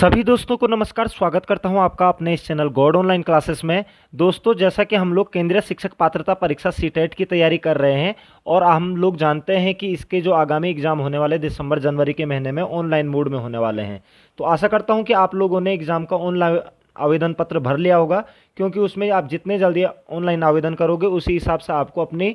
सभी दोस्तों को नमस्कार। स्वागत करता हूं आपका अपने इस चैनल गॉड ऑनलाइन क्लासेस में। दोस्तों, जैसा कि हम लोग केंद्रीय शिक्षक पात्रता परीक्षा सीटेट की तैयारी कर रहे हैं और हम लोग जानते हैं कि इसके जो आगामी एग्जाम होने वाले दिसंबर जनवरी के महीने में ऑनलाइन मोड में होने वाले हैं। तो आशा करता हूं कि आप लोगों ने एग्ज़ाम का ऑनलाइन आवेदन पत्र भर लिया होगा, क्योंकि उसमें आप जितने जल्दी ऑनलाइन आवेदन करोगे उसी हिसाब से आपको अपनी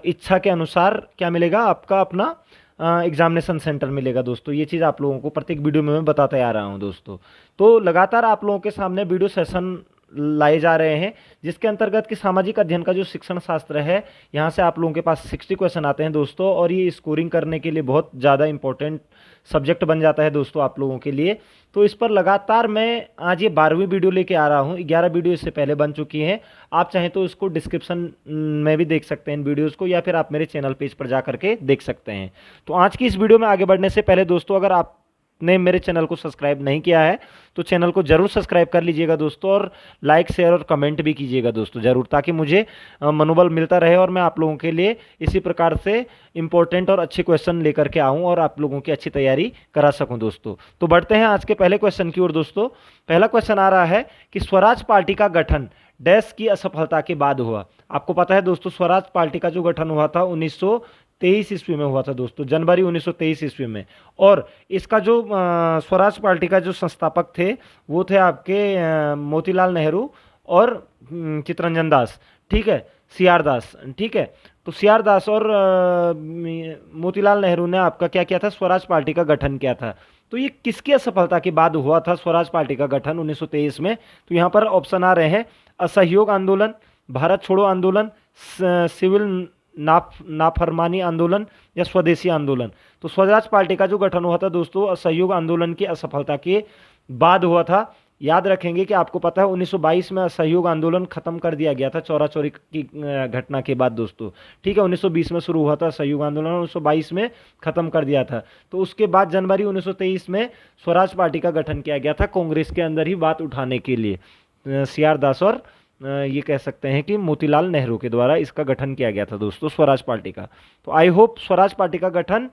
इच्छा के अनुसार क्या मिलेगा, आपका अपना एग्जामिनेशन सेंटर मिलेगा। दोस्तों, ये चीज़ आप लोगों को प्रत्येक वीडियो में मैं बताते आ रहा हूँ। दोस्तों, तो लगातार आप लोगों के सामने वीडियो सेशन लाए जा रहे हैं, जिसके अंतर्गत कि सामाजिक अध्ययन का जो शिक्षण शास्त्र है, यहाँ से आप लोगों के पास 60 क्वेश्चन आते हैं दोस्तों, और ये स्कोरिंग करने के लिए बहुत ज़्यादा इंपॉर्टेंट सब्जेक्ट बन जाता है दोस्तों आप लोगों के लिए। तो इस पर लगातार मैं आज ये 12वीं वीडियो लेके आ रहा हूँ। 11 वीडियो इससे पहले बन चुकी हैं। आप चाहें तो इसको डिस्क्रिप्शन में भी देख सकते हैं इन वीडियोज़ को, या फिर आप मेरे चैनल पेज पर जा करके देख सकते हैं। तो आज की इस वीडियो में आगे बढ़ने से पहले दोस्तों, अगर आपने मेरे चैनल को सब्सक्राइब नहीं किया है तो चैनल को जरूर सब्सक्राइब कर लीजिएगा दोस्तों, और लाइक शेयर और कमेंट भी कीजिएगा दोस्तों जरूर, ताकि मुझे मनोबल मिलता रहे और मैं आप लोगों के लिए इसी प्रकार से इंपॉर्टेंट और अच्छे क्वेश्चन लेकर के आऊं और आप लोगों की अच्छी तैयारी करा सकूं दोस्तों। तो बढ़ते हैं आज के पहले क्वेश्चन की ओर। दोस्तों, पहला क्वेश्चन आ रहा है कि स्वराज पार्टी का गठन डैश की असफलता के बाद हुआ। आपको पता है दोस्तों, स्वराज पार्टी का जो गठन हुआ था 1923 ईस्वी में हुआ था दोस्तों, जनवरी 1923 ईस्वी में। और इसका जो स्वराज पार्टी का जो संस्थापक थे वो थे आपके मोतीलाल नेहरू और चित्तरंजन दास, ठीक है, सीआर दास, ठीक है। तो सीआर दास और मोतीलाल नेहरू ने आपका क्या किया था, स्वराज पार्टी का गठन किया था। तो ये किसकी असफलता के बाद हुआ था स्वराज पार्टी का गठन 1923 में? तो यहाँ पर ऑप्शन आ रहे हैं असहयोग आंदोलन, भारत छोड़ो आंदोलन, सिविल नाफरमानी आंदोलन या स्वदेशी आंदोलन। तो स्वराज पार्टी का जो गठन हुआ था दोस्तों असहयोग आंदोलन की असफलता के बाद हुआ था। याद रखेंगे कि आपको पता है 1922 में असहयोग आंदोलन खत्म कर दिया गया था चौरा चौरी की घटना के बाद दोस्तों, ठीक है। 1920 में शुरू हुआ था असहयोग आंदोलन, 1922 में खत्म कर दिया था। तो उसके बाद जनवरी 1923 में स्वराज पार्टी का गठन किया गया था कांग्रेस के अंदर ही बात उठाने के लिए। सीआर दास और ये कह सकते हैं कि मोतीलाल नेहरू के द्वारा इसका गठन किया गया था दोस्तों स्वराज पार्टी का। तो आई होप स्वराज पार्टी का गठन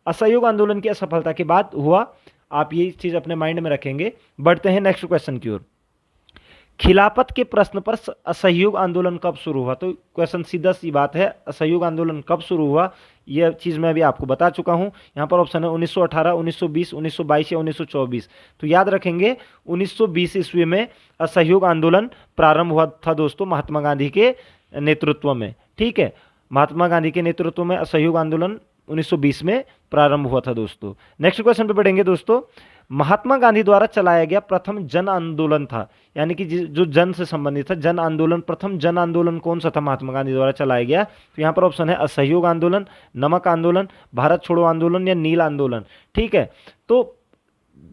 असहयोग आंदोलन की असफलता के बाद हुआ। आप ये चीज अपने माइंड में रखेंगे। बढ़ते हैं नेक्स्ट क्वेश्चन की ओर। खिलाफत के प्रश्न पर असहयोग आंदोलन कब शुरू हुआ? तो क्वेश्चन सीधा सी बात है, असहयोग आंदोलन कब शुरू हुआ यह चीज़ मैं अभी आपको बता चुका हूं। यहाँ पर ऑप्शन है 1918, 1920, 1922 या 1924। तो याद रखेंगे 1920 ईस्वी में असहयोग आंदोलन प्रारंभ हुआ था दोस्तों महात्मा गांधी के नेतृत्व में, ठीक है। महात्मा गांधी के नेतृत्व में असहयोग आंदोलन 1920 में प्रारंभ हुआ था दोस्तों। नेक्स्ट क्वेश्चन पे बढ़ेंगे दोस्तों। महात्मा गांधी द्वारा चलाया गया प्रथम जन आंदोलन था, यानी कि जो जन से संबंधित था, जन आंदोलन, प्रथम जन आंदोलन कौन सा था महात्मा गांधी द्वारा चलाया गया? तो यहाँ पर ऑप्शन है असहयोग आंदोलन, नमक आंदोलन, भारत छोड़ो आंदोलन या नील आंदोलन, ठीक है। तो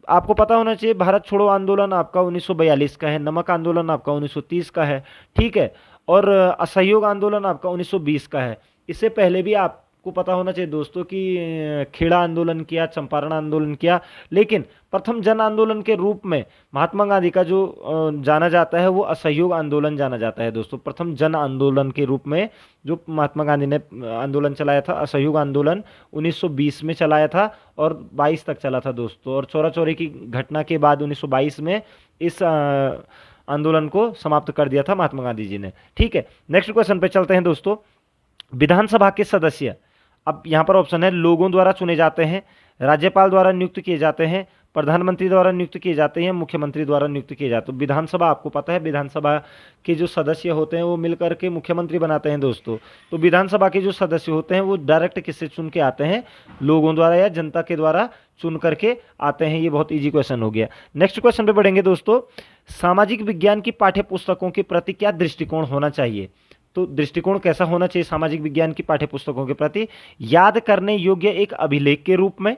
आपको पता होना चाहिए भारत छोड़ो आंदोलन आपका 1942 का है, नमक आंदोलन आपका 1930 का है, ठीक है, और असहयोग आंदोलन आपका 1920 का है। इससे पहले भी आपको पता होना चाहिए दोस्तों कि खेड़ा आंदोलन किया, चंपारण आंदोलन किया, लेकिन प्रथम जन आंदोलन के रूप में महात्मा गांधी का जो जाना जाता है वो असहयोग आंदोलन जाना जाता है दोस्तों। प्रथम जन आंदोलन के रूप में जो महात्मा गांधी ने आंदोलन चलाया था, असहयोग आंदोलन 1920 में चलाया था और 22 तक चला था दोस्तों, और चौरा चौरी की घटना के बाद 1922 में इस आंदोलन को समाप्त कर दिया था महात्मा गांधी जी ने, ठीक है। नेक्स्ट क्वेश्चन पे चलते हैं दोस्तों। विधानसभा के सदस्य, अब यहाँ पर ऑप्शन है लोगों द्वारा चुने जाते हैं, राज्यपाल द्वारा नियुक्त किए जाते हैं, प्रधानमंत्री द्वारा नियुक्त किए जाते हैं, मुख्यमंत्री द्वारा नियुक्त किए जाते हैं। विधानसभा आपको पता है विधानसभा के जो सदस्य होते हैं वो मिलकर के मुख्यमंत्री बनाते हैं दोस्तों। तो विधानसभा के जो सदस्य होते हैं वो डायरेक्ट किससे चुन के आते हैं? लोगों द्वारा या जनता के द्वारा चुन करके आते हैं। ये बहुत ईजी क्वेश्चन हो गया। नेक्स्ट क्वेश्चन पे बढ़ेंगे दोस्तों। सामाजिक विज्ञान की पाठ्य पुस्तकों के प्रति क्या दृष्टिकोण होना चाहिए? तो दृष्टिकोण कैसा होना चाहिए सामाजिक विज्ञान की पाठ्य पुस्तकों के प्रति? याद करने योग्य एक अभिलेख के रूप में,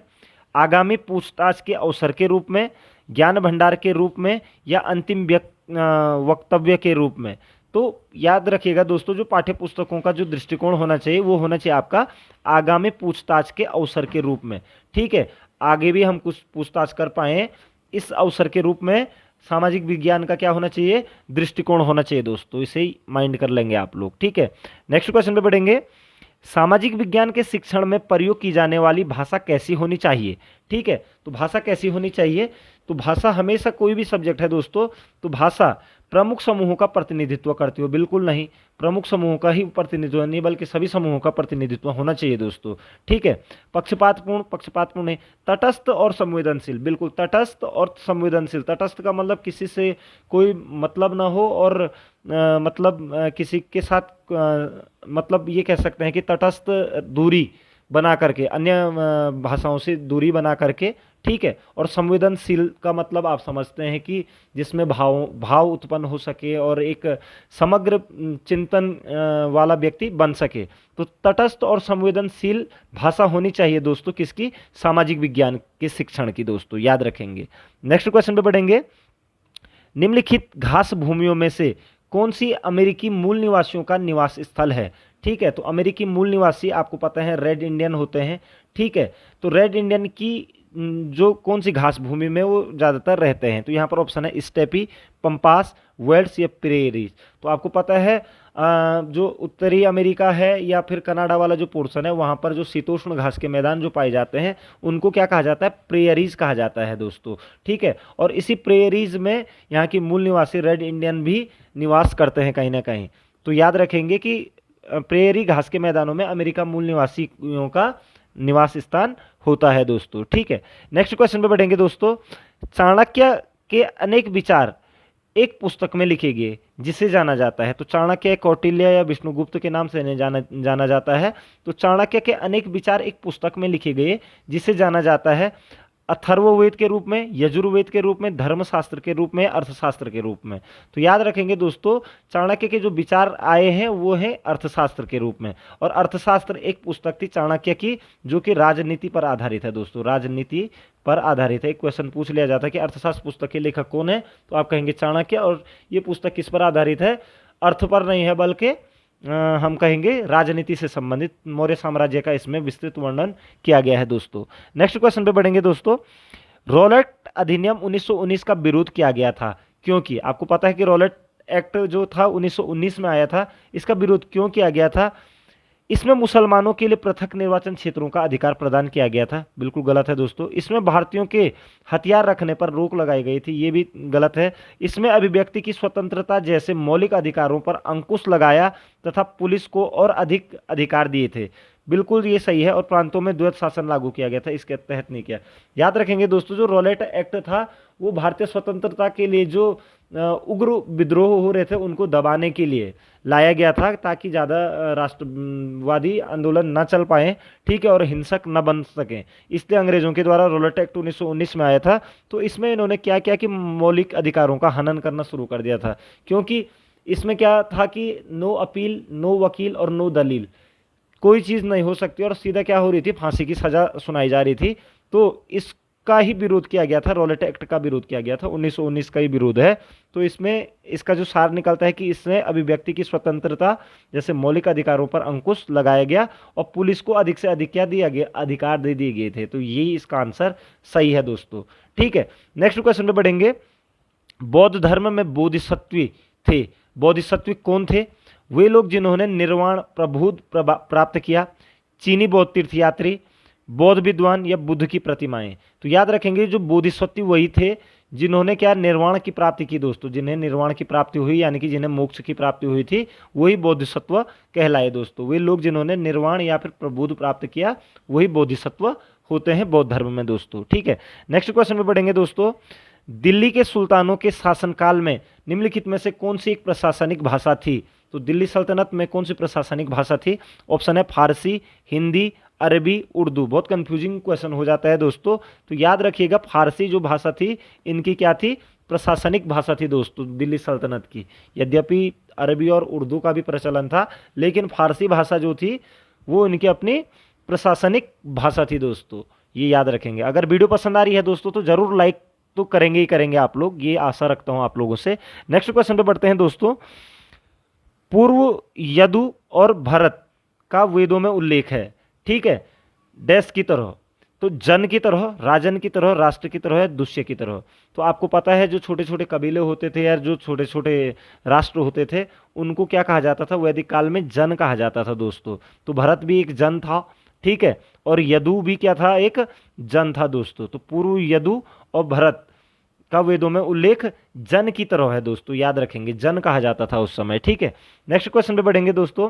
आगामी पूछताछ के अवसर के रूप में, ज्ञान भंडार के रूप में या अंतिम वक्तव्य के रूप में। तो याद रखिएगा दोस्तों, जो पाठ्य पुस्तकों का जो दृष्टिकोण होना चाहिए वो होना चाहिए आपका आगामी पूछताछ के अवसर के रूप में, ठीक है। आगे भी हम कुछ पूछताछ कर पाए इस अवसर के रूप में सामाजिक विज्ञान का क्या होना चाहिए? दृष्टिकोण होना चाहिए दोस्तों। इसे ही माइंड कर लेंगे आप लोग, ठीक है। नेक्स्ट क्वेश्चन पे बढ़ेंगे। सामाजिक विज्ञान के शिक्षण में प्रयोग की जाने वाली भाषा कैसी होनी चाहिए। ठीक है, तो भाषा कैसी होनी चाहिए, तो भाषा हमेशा, कोई भी सब्जेक्ट है दोस्तों, तो भाषा प्रमुख समूहों का प्रतिनिधित्व करती हो, बिल्कुल नहीं, प्रमुख समूहों का ही प्रतिनिधित्व नहीं बल्कि सभी समूहों का प्रतिनिधित्व होना चाहिए दोस्तों। ठीक है, पक्षपातपूर्ण, पक्षपातपूर्ण नहीं, तटस्थ और संवेदनशील, बिल्कुल तटस्थ और संवेदनशील। तटस्थ का मतलब किसी से कोई मतलब ना हो, और किसी के साथ मतलब ये कह सकते हैं कि तटस्थ दूरी बना करके, अन्य भाषाओं से दूरी बना करके। ठीक है, और संवेदनशील का मतलब आप समझते हैं कि जिसमें भाव उत्पन्न हो सके और एक समग्र चिंतन वाला व्यक्ति बन सके। तो तटस्थ और संवेदनशील भाषा होनी चाहिए दोस्तों, किसकी, सामाजिक विज्ञान के शिक्षण की दोस्तों, याद रखेंगे। नेक्स्ट क्वेश्चन पे बढ़ेंगे। निम्नलिखित घास भूमियों में से कौन सी अमेरिकी मूल निवासियों का निवास स्थल है। ठीक है, तो अमेरिकी मूल निवासी आपको पता है रेड इंडियन होते हैं। ठीक है, तो रेड इंडियन की जो कौन सी घास भूमि में वो ज़्यादातर रहते हैं, तो यहाँ पर ऑप्शन है स्टेपी, पंपास, वेल्ड्स या प्रेरीज। तो आपको पता है जो उत्तरी अमेरिका है या फिर कनाडा वाला जो पोर्शन है, वहाँ पर जो शीतोष्ण घास के मैदान जो पाए जाते हैं उनको क्या कहा जाता है, प्रेयरीज कहा जाता है दोस्तों। ठीक है, और इसी प्रेयरीज में यहाँ की मूल निवासी रेड इंडियन भी निवास करते हैं कहीं ना कहीं। तो याद रखेंगे कि प्रेयरी घास के मैदानों में अमेरिका मूल निवासियों का निवास स्थान होता है दोस्तों। ठीक है, नेक्स्ट क्वेश्चन पे बढ़ेंगे दोस्तों। चाणक्य के अनेक विचार एक पुस्तक में लिखे गए जिसे जाना जाता है, तो चाणक्य कौटिल्य या विष्णुगुप्त के नाम से जाना जाता है। तो चाणक्य के अनेक विचार एक पुस्तक में लिखे गए जिसे जाना जाता है अथर्ववेद के रूप में, यजुर्वेद के रूप में, धर्मशास्त्र के रूप में, अर्थशास्त्र के रूप में। तो याद रखेंगे दोस्तों, चाणक्य के जो विचार आए हैं वो है अर्थशास्त्र के रूप में, और अर्थशास्त्र एक पुस्तक थी चाणक्य की जो कि राजनीति पर आधारित है दोस्तों, राजनीति पर आधारित है। एक क्वेश्चन पूछ लिया जाता है कि अर्थशास्त्र पुस्तक के लेखक कौन है, तो आप कहेंगे चाणक्य, और ये पुस्तक किस पर आधारित है, अर्थ पर नहीं है बल्कि हम कहेंगे राजनीति से संबंधित मौर्य साम्राज्य का इसमें विस्तृत वर्णन किया गया है दोस्तों। नेक्स्ट क्वेश्चन पे बढ़ेंगे दोस्तों। रॉलेट अधिनियम 1919 का विरोध किया गया था क्योंकि, आपको पता है कि रॉलेट एक्ट जो था 1919 में आया था, इसका विरोध क्यों किया गया था। इसमें मुसलमानों के लिए पृथक निर्वाचन क्षेत्रों का अधिकार प्रदान किया गया था, बिल्कुल गलत है दोस्तों। इसमें भारतीयों के हथियार रखने पर रोक लगाई गई थी, ये भी गलत है। इसमें अभिव्यक्ति की स्वतंत्रता जैसे मौलिक अधिकारों पर अंकुश लगाया तथा पुलिस को और अधिक अधिकार दिए थे, बिल्कुल ये सही है। और प्रांतों में द्वैत शासन लागू किया गया था, इसके तहत नहीं किया। याद रखेंगे दोस्तों, जो रॉलेट एक्ट था वो भारतीय स्वतंत्रता के लिए जो उग्र विद्रोह हो रहे थे उनको दबाने के लिए लाया गया था, ताकि ज़्यादा राष्ट्रवादी आंदोलन न चल पाए, ठीक है, और हिंसक न बन सकें। इसलिए अंग्रेजों के द्वारा रॉलेट एक्ट 1919 में आया था। तो इसमें इन्होंने क्या किया कि मौलिक अधिकारों का हनन करना शुरू कर दिया था, क्योंकि इसमें क्या था कि नो अपील, नो वकील और नो दलील, कोई चीज़ नहीं हो सकती, और सीधा क्या हो रही थी, फांसी की सजा सुनाई जा रही थी। तो इसका ही विरोध किया गया था, रॉलेट एक्ट का विरोध किया गया था, 1919 का ही विरोध है। तो इसमें इसका जो सार निकलता है कि इसमें अभिव्यक्ति की स्वतंत्रता जैसे मौलिक अधिकारों पर अंकुश लगाया गया और पुलिस को अधिक से अधिक क्या दिया गया, अधिकार दे दिए गए थे। तो यही इसका आंसर सही है दोस्तों। ठीक है, नेक्स्ट क्वेश्चन पे बढ़ेंगे। बौद्ध धर्म में बोधिसत्व थे, बोधिसत्व कौन थे। वे लोग जिन्होंने निर्वाण प्रबोध प्राप्त किया, चीनी बौद्ध तीर्थयात्री, बौद्ध विद्वान या बुद्ध की प्रतिमाएं। तो याद रखेंगे जो बोधिसत्व वही थे जिन्होंने क्या, निर्वाण की प्राप्ति की दोस्तों, जिन्हें निर्वाण की प्राप्ति हुई यानी कि जिन्हें मोक्ष की प्राप्ति हुई थी, वही बोधिसत्व कहलाए दोस्तों। वे लोग जिन्होंने निर्वाण या फिर प्रबोध प्राप्त किया वही बोधिसत्व होते हैं बौद्ध धर्म में दोस्तों। ठीक है, नेक्स्ट क्वेश्चन में बढ़ेंगे दोस्तों। दिल्ली के सुल्तानों के शासनकाल में निम्नलिखित में से कौन सी एक प्रशासनिक भाषा थी। तो दिल्ली सल्तनत में कौन सी प्रशासनिक भाषा थी। ऑप्शन है फारसी, हिंदी, अरबी, उर्दू। बहुत कंफ्यूजिंग क्वेश्चन हो जाता है दोस्तों, तो याद रखिएगा फारसी जो भाषा थी इनकी क्या थी, प्रशासनिक भाषा थी दोस्तों दिल्ली सल्तनत की। यद्यपि अरबी और उर्दू का भी प्रचलन था, लेकिन फारसी भाषा जो थी वो इनकी अपनी प्रशासनिक भाषा थी दोस्तों, ये याद रखेंगे। अगर वीडियो पसंद आ रही है दोस्तों तो जरूर लाइक तो करेंगे ही करेंगे आप लोग, ये आशा रखता हूं आप लोगों से। नेक्स्ट क्वेश्चन पे बढ़ते हैं दोस्तों। पूर्व यदु और भरत का वेदों में उल्लेख है, ठीक है, डैश की तरह। तो जन की तरह, राजन की तरह, राष्ट्र की तरह, दुष्य की तरह। तो आपको पता है जो छोटे छोटे कबीले होते थे या जो छोटे छोटे राष्ट्र होते थे, उनको क्या कहा जाता था? वैदिक काल में जन कहा जाता था दोस्तों। तो भरत भी एक जन था, ठीक है, और यदु भी क्या था? एक जन था दोस्तों। तो पूर्व यदु और भरत का वेदों में उल्लेख जन की तरह है दोस्तों, याद रखेंगे, जन कहा जाता था उस समय, ठीक है। नेक्स्ट क्वेश्चन पे बढ़ेंगे दोस्तों।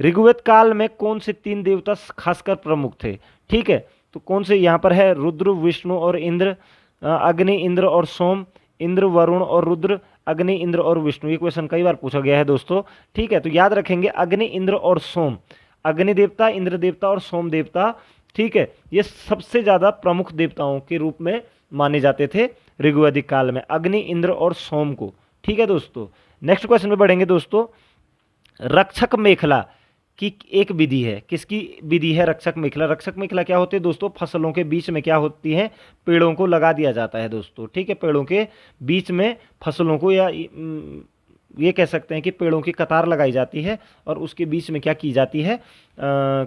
ऋग्वेद काल में कौन से 3 देवता खासकर प्रमुख थे? ठीक है, तो कौन से यहाँ पर है? रुद्र, विष्णु और इंद्र, अग्नि, इंद्र और सोम, इंद्र, वरुण और रुद्र, अग्नि, इंद्र और विष्णु। ये क्वेश्चन कई बार पूछा गया है दोस्तों, ठीक है। तो याद रखेंगे अग्नि, इंद्र और सोम। अग्नि देवता, इंद्र देवता और सोम देवता, ठीक है, ये सबसे ज्यादा प्रमुख देवताओं के रूप में माने जाते थे ऋग्वैदिक काल में, अग्नि, इंद्र और सोम को, ठीक है दोस्तों। नेक्स्ट क्वेश्चन में बढ़ेंगे दोस्तों। रक्षक मेखला की एक विधि है, किसकी विधि है रक्षक मेखला? रक्षक मेखला क्या होती है दोस्तों? फसलों के बीच में क्या होती है? पेड़ों को लगा दिया जाता है दोस्तों, ठीक है। पेड़ों के बीच में फसलों को, या ये कह सकते हैं कि पेड़ों की कतार लगाई जाती है और उसके बीच में क्या की जाती है?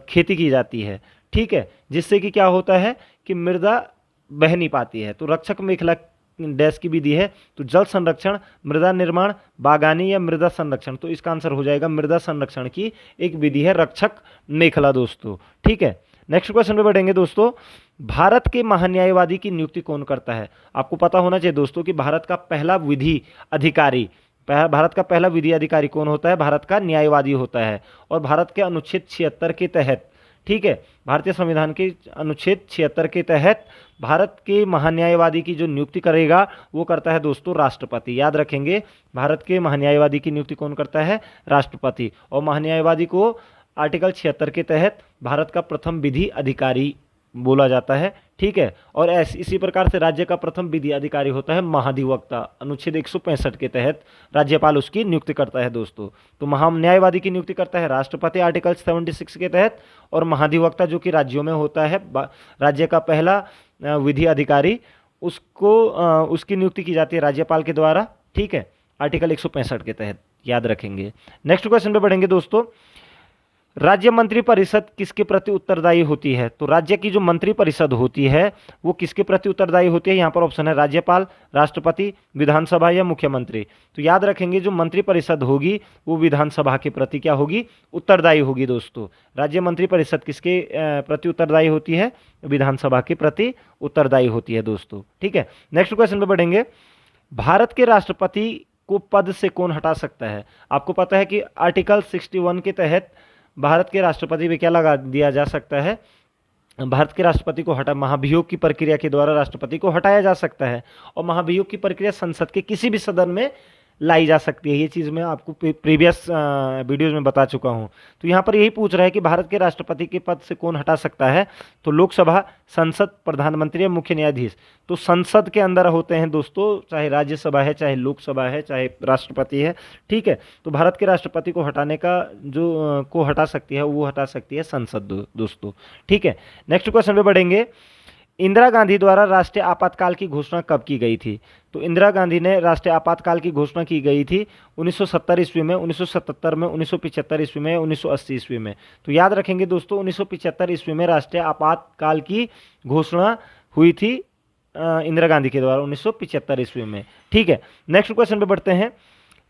खेती की जाती है, ठीक है, जिससे कि क्या होता है कि मृदा बह नहीं पाती है। तो रक्षक मेखला डैश की विधि है, तो जल संरक्षण, मृदा निर्माण, बागानी या मृदा संरक्षण। तो इसका आंसर हो जाएगा मृदा संरक्षण की एक विधि है रक्षक मेखला दोस्तों, ठीक है। नेक्स्ट क्वेश्चन पे बढ़ेंगे दोस्तों। भारत के महान्यायवादी की नियुक्ति कौन करता है? आपको पता होना चाहिए दोस्तों कि भारत का पहला विधि अधिकारी, भारत का पहला विधि अधिकारी कौन होता है? भारत का न्यायवादी होता है। और भारत के अनुच्छेद 76 के तहत, ठीक है, भारतीय संविधान के अनुच्छेद 76 के तहत भारत के महान्यायवादी की जो नियुक्ति करेगा वो करता है दोस्तों राष्ट्रपति, याद रखेंगे। भारत के महान्यायवादी की नियुक्ति कौन करता है? राष्ट्रपति। और महान्यायवादी को आर्टिकल 76 के तहत भारत का प्रथम विधि अधिकारी बोला जाता है, ठीक है। और इसी प्रकार से राज्य का प्रथम विधि अधिकारी होता है महाधिवक्ता, अनुच्छेद 165 के तहत राज्यपाल उसकी नियुक्ति करता है दोस्तों। तो महान्यायवादी की नियुक्ति करता है राष्ट्रपति आर्टिकल 76 के तहत, और महाधिवक्ता जो कि राज्यों में होता है, राज्य का पहला विधि अधिकारी, उसको उसकी नियुक्ति की जाती है राज्यपाल के द्वारा, ठीक है, आर्टिकल 165 के तहत, याद रखेंगे। नेक्स्ट क्वेश्चन पे बढ़ेंगे दोस्तों। राज्य मंत्री परिषद किसके प्रति उत्तरदायी होती है? तो राज्य की जो मंत्री परिषद होती है वो किसके प्रति उत्तरदायी होती है? यहाँ पर ऑप्शन है राज्यपाल, राष्ट्रपति, विधानसभा या मुख्यमंत्री। तो याद रखेंगे जो मंत्री परिषद होगी वो विधानसभा के प्रति क्या होगी? उत्तरदायी होगी दोस्तों। राज्य मंत्री परिषद किसके प्रति उत्तरदायी होती है? विधानसभा के प्रति उत्तरदायी होती है दोस्तों, ठीक है। नेक्स्ट क्वेश्चन पे बढ़ेंगे। भारत के राष्ट्रपति को पद से कौन हटा सकता है? आपको पता है कि आर्टिकल 61 के तहत भारत के राष्ट्रपति पे क्या लगा दिया जा सकता है? भारत के राष्ट्रपति को महाभियोग की प्रक्रिया के द्वारा राष्ट्रपति को हटाया जा सकता है। और महाभियोग की प्रक्रिया संसद के किसी भी सदन में लाई जा सकती है। ये चीज़ मैं आपको प्रीवियस वीडियोज़ में बता चुका हूँ। तो यहाँ पर यही पूछ रहा है कि भारत के राष्ट्रपति के पद से कौन हटा सकता है? तो लोकसभा, संसद, प्रधानमंत्री या मुख्य न्यायाधीश। तो संसद के अंदर होते हैं दोस्तों, चाहे राज्यसभा है, चाहे लोकसभा है, चाहे राष्ट्रपति है, ठीक है। तो भारत के राष्ट्रपति को हटाने का जो को हटा सकती है वो हटा सकती है संसद दोस्तों, ठीक है। नेक्स्ट क्वेश्चन पे बढ़ेंगे। इंदिरा गांधी द्वारा राष्ट्रीय आपातकाल की घोषणा कब की गई थी? तो इंदिरा गांधी ने राष्ट्रीय आपातकाल की घोषणा की गई थी 1970 ईस्वी में, 1977 में, 1975 ईस्वी में, 1980 ईस्वी में। तो याद रखेंगे दोस्तों 1975 ईस्वी में राष्ट्रीय आपातकाल की घोषणा हुई थी इंदिरा गांधी के द्वारा 1975 ईस्वी में, ठीक है। नेक्स्ट क्वेश्चन पे बढ़ते हैं।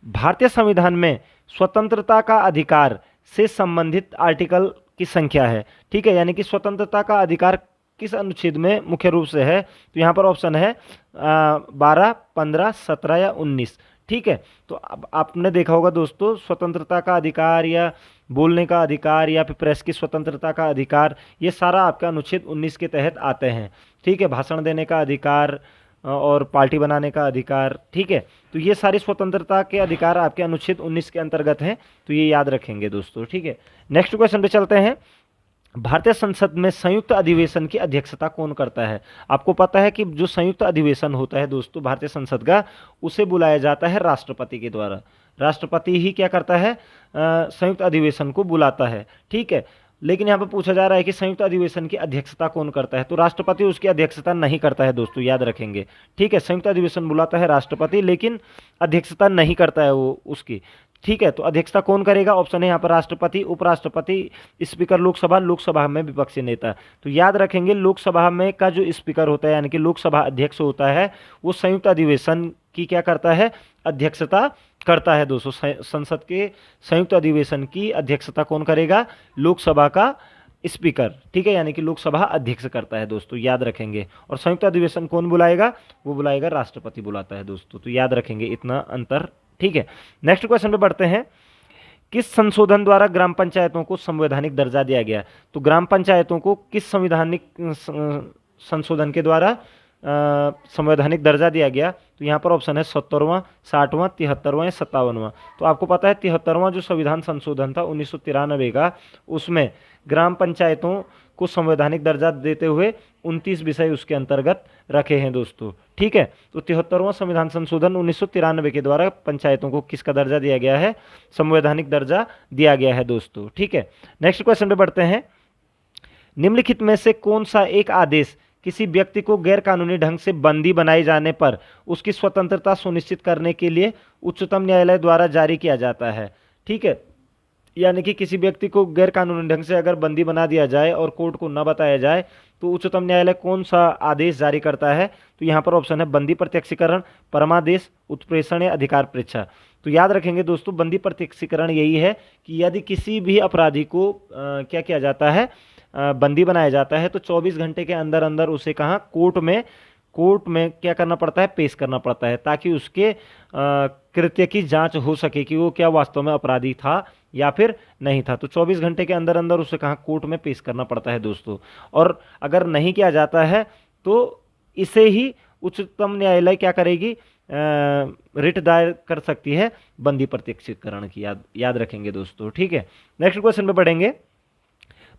भारतीय संविधान में स्वतंत्रता का अधिकार से संबंधित आर्टिकल की संख्या है, ठीक है, यानी कि स्वतंत्रता का अधिकार किस अनुच्छेद में मुख्य रूप से है? तो यहाँ पर ऑप्शन है 12, 15, 17 या 19, ठीक है। तो अब आपने देखा होगा दोस्तों स्वतंत्रता का अधिकार या बोलने का अधिकार या फिर प्रेस की स्वतंत्रता का अधिकार, ये सारा आपका अनुच्छेद 19 के तहत आते हैं, ठीक है। भाषण देने का अधिकार और पार्टी बनाने का अधिकार, ठीक है। तो ये सारी स्वतंत्रता के अधिकार आपके अनुच्छेद 19 के अंतर्गत हैं, तो ये याद रखेंगे दोस्तों, ठीक है। नेक्स्ट क्वेश्चन पे चलते हैं। भारतीय संसद में संयुक्त अधिवेशन की अध्यक्षता कौन करता है? आपको पता है कि जो संयुक्त अधिवेशन होता है दोस्तों भारतीय संसद का, उसे बुलाया जाता है राष्ट्रपति के द्वारा। राष्ट्रपति ही क्या करता है? संयुक्त अधिवेशन को बुलाता है, ठीक है। लेकिन यहाँ पर पूछा जा रहा है कि संयुक्त अधिवेशन की अध्यक्षता कौन करता है? तो राष्ट्रपति उसकी अध्यक्षता नहीं करता है दोस्तों, याद रखेंगे, ठीक है। संयुक्त अधिवेशन बुलाता है राष्ट्रपति, लेकिन अध्यक्षता नहीं करता है वो उसकी। ठीक है, तो अध्यक्षता कौन करेगा? ऑप्शन है यहाँ पर राष्ट्रपति, उपराष्ट्रपति, स्पीकर लोकसभा, लोकसभा में विपक्षी नेता। तो याद रखेंगे लोकसभा में का जो स्पीकर होता है यानी कि लोकसभा अध्यक्ष होता है वो संयुक्त अधिवेशन की क्या करता है? अध्यक्षता करता है दोस्तों। संसद के संयुक्त अधिवेशन की अध्यक्षता कौन करेगा? लोकसभा का स्पीकर, ठीक है, यानी कि लोकसभा अध्यक्ष करता है दोस्तों, याद रखेंगे। और संयुक्त अधिवेशन कौन बुलाएगा? वो बुलाएगा राष्ट्रपति बुलाता है दोस्तों, तो याद रखेंगे इतना अंतर, ठीक है। नेक्स्ट क्वेश्चन पे बढ़ते हैं। किस संशोधन द्वारा ग्राम पंचायतों को संवैधानिक दर्जा दिया गया? तो ग्राम पंचायतों को किस संवैधानिक संशोधन के द्वारा संवैधानिक दर्जा दिया गया? तो यहाँ पर ऑप्शन है 70वां, 60वां, 73वां या 57वां। तो आपको पता है 73वां जो संविधान संशोधन था 1993 का, उसमें ग्राम पंचायतों को संवैधानिक दर्जा देते हुए 29 विषय उसके अंतर्गत रखे हैं दोस्तों, ठीक है। तो 73वां संविधान संशोधन 1993 के द्वारा पंचायतों को किसका दर्जा दिया गया है? संवैधानिक दर्जा दिया गया है दोस्तों, ठीक है। नेक्स्ट क्वेश्चन पे बढ़ते हैं। निम्नलिखित में से कौन सा एक आदेश किसी व्यक्ति को गैर कानूनी ढंग से बंदी बनाए जाने पर उसकी स्वतंत्रता सुनिश्चित करने के लिए उच्चतम न्यायालय द्वारा जारी किया जाता है? ठीक है, यानी कि किसी व्यक्ति को गैर कानूनी ढंग से अगर बंदी बना दिया जाए और कोर्ट को न बताया जाए तो उच्चतम न्यायालय कौन सा आदेश जारी करता है? तो यहाँ पर ऑप्शन है बंदी प्रत्यक्षीकरण, परमादेश, उत्प्रेषण या अधिकार परीक्षा। तो याद रखेंगे दोस्तों बंदी प्रत्यक्षीकरण यही है कि यदि किसी भी अपराधी को क्या किया जाता है? बंदी बनाया जाता है तो 24 घंटे के अंदर अंदर उसे कहाँ? कोर्ट में क्या करना पड़ता है? पेश करना पड़ता है, ताकि उसके कृत्य की जांच हो सके कि वो क्या वास्तव में अपराधी था या फिर नहीं था। तो 24 घंटे के अंदर अंदर उसे कहाँ? कोर्ट में पेश करना पड़ता है दोस्तों। और अगर नहीं किया जाता है तो इसे ही उच्चतम न्यायालय क्या करेगी? रिट दायर कर सकती है बंदी प्रत्यक्षीकरण की, याद रखेंगे दोस्तों, ठीक है। नेक्स्ट क्वेश्चन पे बढ़ेंगे।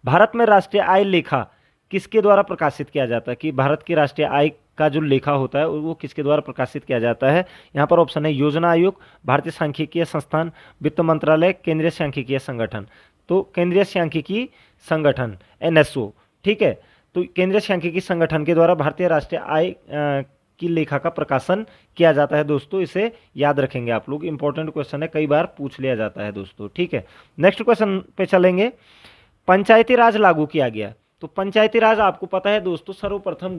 भारत में राष्ट्रीय आय लेखा किसके द्वारा प्रकाशित किया जाता है? कि भारत की राष्ट्रीय आय का जो लेखा होता है वो किसके द्वारा प्रकाशित किया जाता है? यहाँ पर ऑप्शन है योजना आयोग, भारतीय सांख्यिकीय संस्थान, वित्त मंत्रालय, केंद्रीय सांख्यिकीय संगठन। तो केंद्रीय सांख्यिकी संगठन NSO, ठीक है। तो केंद्रीय सांख्यिकी संगठन के द्वारा भारतीय राष्ट्रीय आय की लेखा का प्रकाशन किया जाता है दोस्तों, इसे याद रखेंगे आप लोग, इंपॉर्टेंट क्वेश्चन है, कई बार पूछ लिया जाता है दोस्तों, ठीक है। नेक्स्ट क्वेश्चन पे चलेंगे। पंचायती राज लागू किया गया। तो पंचायती राज आपको पता है दोस्तों सर्वप्रथम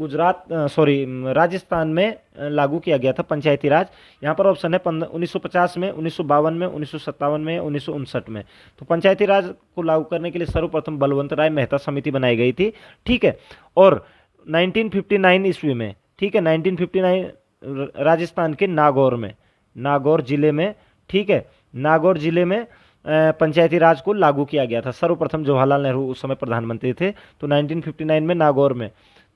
राजस्थान में लागू किया गया था पंचायती राज। यहाँ पर ऑप्शन है 1950 में, 1952 में, 1957 में, 1959 में। तो पंचायती राज को लागू करने के लिए सर्वप्रथम बलवंत राय मेहता समिति बनाई गई थी, ठीक है। और 1959 ईस्वी में, ठीक है, 1959 राजस्थान के नागौर जिले में, ठीक है, नागौर जिले में पंचायती राज को लागू किया गया था। सर्वप्रथम जवाहरलाल नेहरू उस समय प्रधानमंत्री थे, तो 1959 में नागौर में।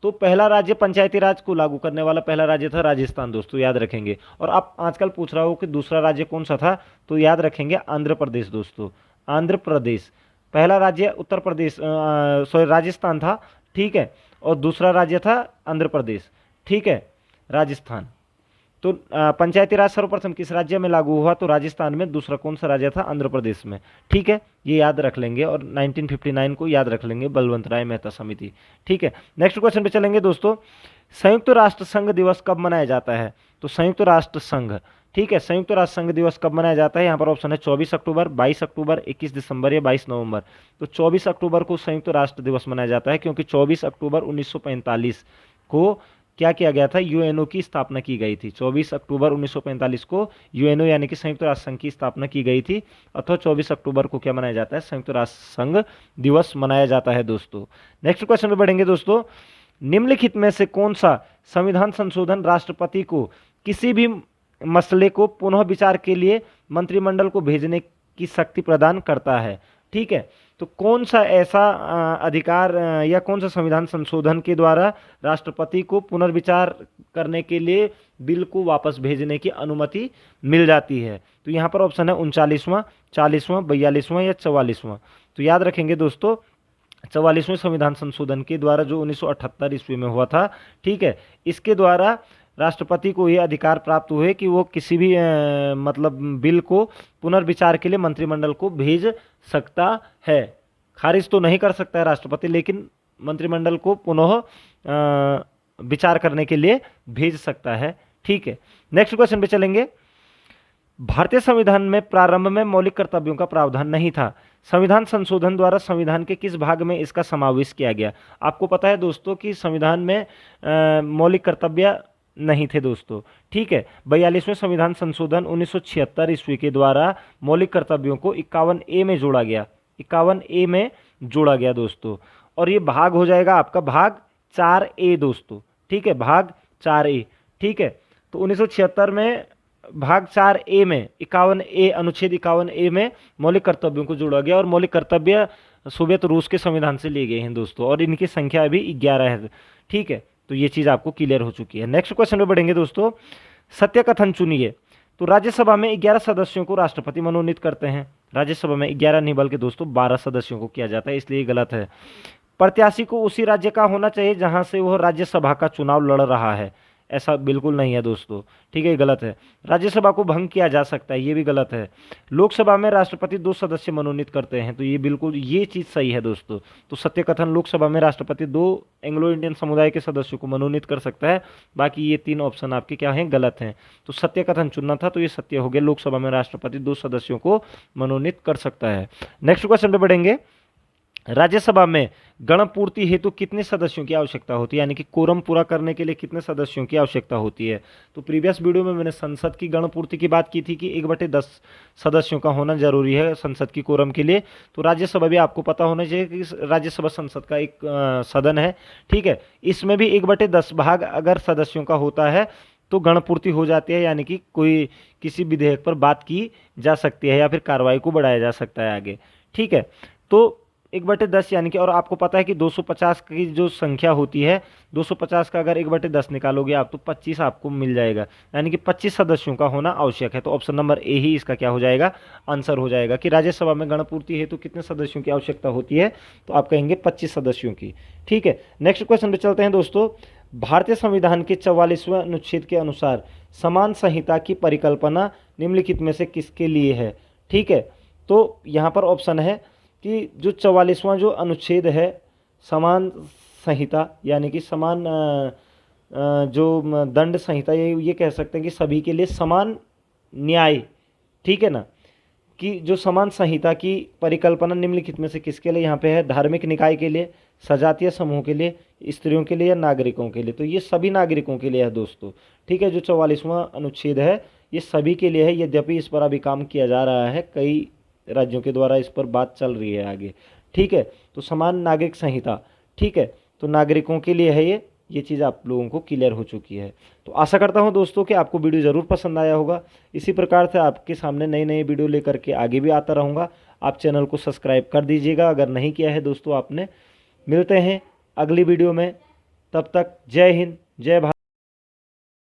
तो पहला राज्य पंचायती राज को लागू करने वाला पहला राज्य था राजस्थान दोस्तों, याद रखेंगे। और आप आजकल पूछ रहा हो कि दूसरा राज्य कौन सा था, तो याद रखेंगे आंध्र प्रदेश दोस्तों, आंध्र प्रदेश। पहला राज्य राजस्थान था, ठीक है, और दूसरा राज्य था आंध्र प्रदेश, ठीक है, राजस्थान। तो पंचायती राज सर्वप्रथम किस राज्य में लागू हुआ? तो राजस्थान में। दूसरा कौन सा राज्य था? आंध्र प्रदेश में, ठीक है, ये याद रख लेंगे। और 1959 को याद रख लेंगे, बलवंत राय मेहता समिति, ठीक है। नेक्स्ट क्वेश्चन पे चलेंगे दोस्तों। संयुक्त राष्ट्र संघ दिवस कब मनाया जाता है? तो संयुक्त राष्ट्र संघ, ठीक है, संयुक्त राष्ट्र संघ दिवस कब मनाया जाता है? यहाँ पर ऑप्शन है 24 अक्टूबर, 22 अक्टूबर, 21 दिसंबर या 22 नवंबर। तो 24 अक्टूबर को संयुक्त राष्ट्र दिवस मनाया जाता है, क्योंकि 24 अक्टूबर 1945 को क्या किया गया था? यूएनओ की स्थापना की गई थी। 24 अक्टूबर 1945 को यूएनओ यानी कि संयुक्त राष्ट्र संघ की स्थापना की गई थी, अथवा 24 अक्टूबर को क्या मनाया जाता है? संयुक्त राष्ट्र संघ दिवस मनाया जाता है दोस्तों। नेक्स्ट क्वेश्चन पे बढ़ेंगे दोस्तों। निम्नलिखित में से कौन सा संविधान संशोधन राष्ट्रपति को किसी भी मसले को पुनः विचार के लिए मंत्रिमंडल को भेजने की शक्ति प्रदान करता है? ठीक है, तो कौन सा ऐसा अधिकार या कौन सा संविधान संशोधन के द्वारा राष्ट्रपति को पुनर्विचार करने के लिए बिल को वापस भेजने की अनुमति मिल जाती है? तो यहाँ पर ऑप्शन है 39वां, 40वां, 42वां या 44वां। तो याद रखेंगे दोस्तों 44वें संविधान संशोधन के द्वारा जो 1978 ईस्वी में हुआ था, ठीक है, इसके द्वारा राष्ट्रपति को ये अधिकार प्राप्त हुए कि वो किसी भी मतलब बिल को पुनर्विचार के लिए मंत्रिमंडल को भेज सकता है। खारिज तो नहीं कर सकता है राष्ट्रपति, लेकिन मंत्रिमंडल को पुनः विचार करने के लिए भेज सकता है, ठीक है। नेक्स्ट क्वेश्चन पे चलेंगे। भारतीय संविधान में प्रारंभ में मौलिक कर्तव्यों का प्रावधान नहीं था। संविधान संशोधन द्वारा संविधान के किस भाग में इसका समावेश किया गया? आपको पता है दोस्तों कि संविधान में मौलिक कर्तव्य नहीं थे दोस्तों। ठीक है, 42वें संविधान संशोधन 1976 ईस्वी के द्वारा मौलिक कर्तव्यों को 51A में जोड़ा गया, 51A में जोड़ा गया दोस्तों। और ये भाग हो जाएगा आपका भाग 4A दोस्तों। ठीक है, भाग 4A। ठीक है, तो 1976 में भाग 4A में 51A, अनुच्छेद 51A में मौलिक कर्तव्यों को जोड़ा गया और मौलिक कर्तव्य सोवियत रूस के संविधान से लिए गए हैं दोस्तों, और इनकी संख्या अभी 11 है। ठीक है, तो ये चीज़ आपको क्लियर हो चुकी है। नेक्स्ट क्वेश्चन पे बढ़ेंगे दोस्तों। सत्य कथन चुनिए। तो राज्यसभा में 11 सदस्यों को राष्ट्रपति मनोनीत करते हैं। राज्यसभा में 11 नहीं बल्कि दोस्तों 12 सदस्यों को किया जाता है, इसलिए गलत है। प्रत्याशी को उसी राज्य का होना चाहिए जहां से वह राज्यसभा का चुनाव लड़ रहा है, ऐसा बिल्कुल नहीं है दोस्तों। ठीक है, गलत है। राज्यसभा को भंग किया जा सकता है, ये भी गलत है। लोकसभा में राष्ट्रपति 2 सदस्य मनोनीत करते हैं, तो ये बिल्कुल ये चीज़ सही है दोस्तों। तो सत्य कथन, लोकसभा में राष्ट्रपति 2 एंग्लो इंडियन समुदाय के सदस्यों को मनोनीत कर सकता है। बाकी ये 3 ऑप्शन आपके क्या हैं, गलत हैं। तो सत्य कथन चुनना था, तो ये सत्य हो गया। लोकसभा में राष्ट्रपति 2 सदस्यों को मनोनीत कर सकता है। नेक्स्ट क्वेश्चन पे बढ़ेंगे। राज्यसभा में गणपूर्ति हेतु कितने सदस्यों की आवश्यकता होती है, यानी कि कोरम पूरा करने के लिए कितने सदस्यों की आवश्यकता होती है? तो प्रीवियस वीडियो में मैंने संसद की गणपूर्ति की बात की थी कि 1/10 सदस्यों का होना जरूरी है संसद की कोरम के लिए। तो राज्यसभा भी आपको पता होना चाहिए कि राज्यसभा संसद का एक सदन है। ठीक है, इसमें भी 1/10 भाग अगर सदस्यों का होता है तो गणपूर्ति हो जाती है, यानी कि कोई किसी विधेयक पर बात की जा सकती है या फिर कार्रवाई को बढ़ाया जा सकता है आगे। ठीक है, तो 1/10 यानी कि, और आपको पता है कि 250 की जो संख्या होती है, 250 का अगर 1/10 निकालोगे आप तो 25 आपको मिल जाएगा, यानी कि 25 सदस्यों का होना आवश्यक है। तो ऑप्शन नंबर ए ही इसका क्या हो जाएगा, आंसर हो जाएगा कि राज्यसभा में गणपूर्ति हेतु कितने सदस्यों की आवश्यकता होती है, तो आप कहेंगे 25 सदस्यों की। ठीक है, नेक्स्ट क्वेश्चन पे चलते हैं दोस्तों। भारतीय संविधान के 44वें अनुच्छेद के अनुसार समान संहिता की परिकल्पना निम्नलिखित में से किसके लिए है? ठीक है, तो यहाँ पर ऑप्शन है कि जो 44वां जो अनुच्छेद है, समान संहिता, यानी कि समान जो दंड संहिता, ये कह सकते हैं कि सभी के लिए समान न्याय। ठीक है ना, कि जो समान संहिता की परिकल्पना निम्नलिखित में से किसके लिए यहाँ पे है? धार्मिक निकाय के लिए, सजातीय समूह के लिए, स्त्रियों के लिए या नागरिकों के लिए? तो ये सभी नागरिकों के लिए है दोस्तों। ठीक है, जो 44वां अनुच्छेद है ये सभी के लिए है, यद्यपि इस पर अभी काम किया जा रहा है, कई राज्यों के द्वारा इस पर बात चल रही है आगे। ठीक है, तो समान नागरिक संहिता, ठीक है, तो नागरिकों के लिए है ये चीज़ आप लोगों को क्लियर हो चुकी है। तो आशा करता हूं दोस्तों कि आपको वीडियो ज़रूर पसंद आया होगा। इसी प्रकार से आपके सामने नई नई वीडियो लेकर के आगे भी आता रहूँगा। आप चैनल को सब्सक्राइब कर दीजिएगा अगर नहीं किया है दोस्तों आपने। मिलते हैं अगली वीडियो में, तब तक जय हिंद, जय भारत।